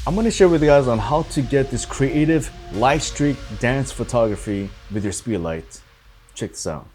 I'm gonna share with you guys on how to get this creative light streak dance photography with your speed light. Check this out.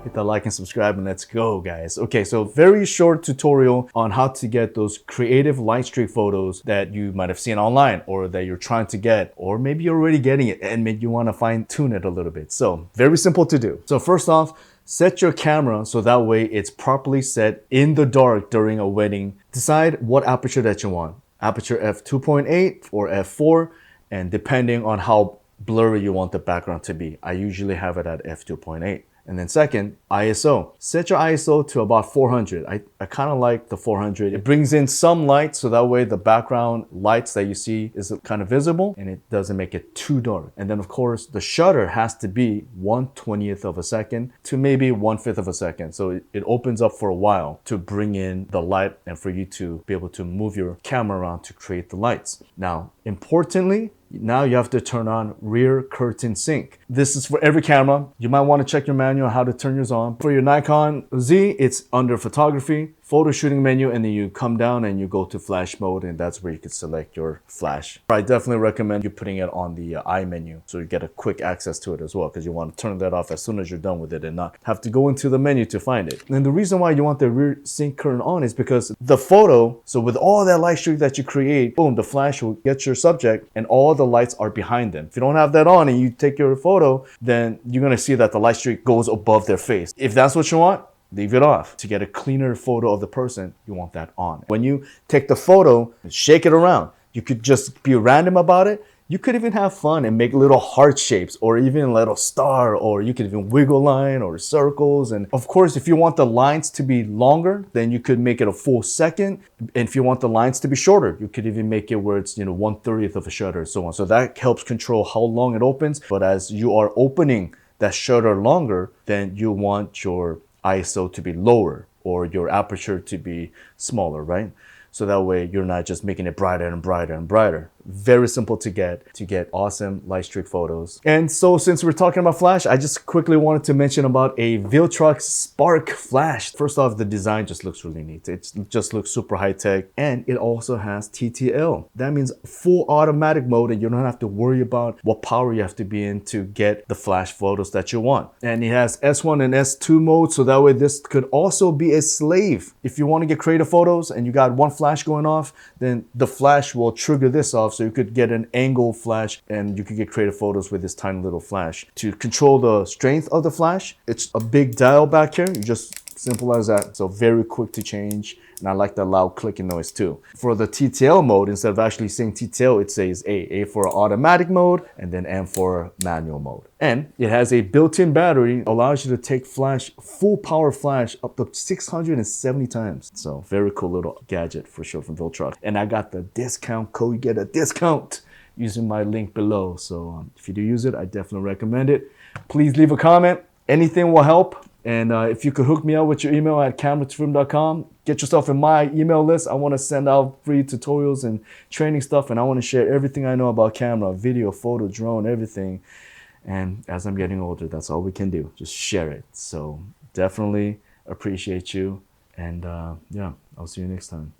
Hit that like and subscribe and let's go, guys. Okay, so very short tutorial on how to get those creative light streak photos that you might have seen online or that you're trying to get, or maybe you're already getting it and maybe you want to fine tune it a little bit. So very simple to do. So first off, set your camera so that way it's properly set in the dark during a wedding. Decide what aperture that you want. Aperture f2.8 or f4, and depending on how blurry you want the background to be. I usually have it at f2.8. And then second, ISO. Set your ISO to about 400. I kind of like the 400. It brings in some light so that way the background lights that you see is kind of visible and it doesn't make it too dark. And then of course, the shutter has to be 1/20th of a second to maybe 1/5 of a second. So it opens up for a while to bring in the light and for you to be able to move your camera around to create the lights. Now, importantly, now you have to turn on rear curtain sync. This is for every camera. You might want to check your manual how to turn yours on. For your Nikon Z, it's under photography, photo shooting menu, and then you come down and you go to flash mode, and that's where you can select your flash. I definitely recommend you putting it on the I menu so you get a quick access to it as well, because you want to turn that off as soon as you're done with it and not have to go into the menu to find it. And the reason why you want the rear sync curtain on is because the photo, so with all that light streak that you create, boom, the flash will get your subject and all the lights are behind them. If you don't have that on and you take your photo, then you're going to see that the light streak goes above their face. If that's what you want, leave it off. To get a cleaner photo of the person, you want that on. When you take the photo, shake it around. You could just be random about it. You could even have fun and make little heart shapes or even a little star, or you could even wiggle line or circles. And of course, if you want the lines to be longer, then you could make it a full second. And if you want the lines to be shorter, you could even make it where it's, 1/30th of a shutter, so on. So that helps control how long it opens. But as you are opening that shutter longer, then you want your ISO to be lower or your aperture to be smaller, right? So that way you're not just making it brighter and brighter and brighter. Very simple to get awesome light streak photos. And so since we're talking about flash, I just quickly wanted to mention about a Viltrox Spark flash. First off, the design just looks really neat. It just looks super high tech, and it also has TTL. That means full automatic mode, and you don't have to worry about what power you have to be in to get the flash photos that you want. And it has S1 and S2 mode, so that way this could also be a slave. If you want to get creative photos and you got one flash going off, then the flash will trigger this off, so you could get an angle flash and you could get creative photos with this tiny little flash. To control the strength of the flash, it's a big dial back here. You just simple as that. So very quick to change. And I like the loud clicking noise too. For the TTL mode, instead of actually saying TTL, it says A for automatic mode and then M for manual mode. And it has a built-in battery, allows you to take flash, full power flash up to 670 times. So very cool little gadget for sure from Viltrox. And I got the discount code. You get a discount using my link below. So if you do use it, I definitely recommend it. Please leave a comment. Anything will help. And if you could hook me up with your email at cameratofilm.com, get yourself in my email list. I want to send out free tutorials and training stuff, and I want to share everything I know about camera, video, photo, drone, everything. And as I'm getting older, that's all we can do. Just share it. So definitely appreciate you. And yeah, I'll see you next time.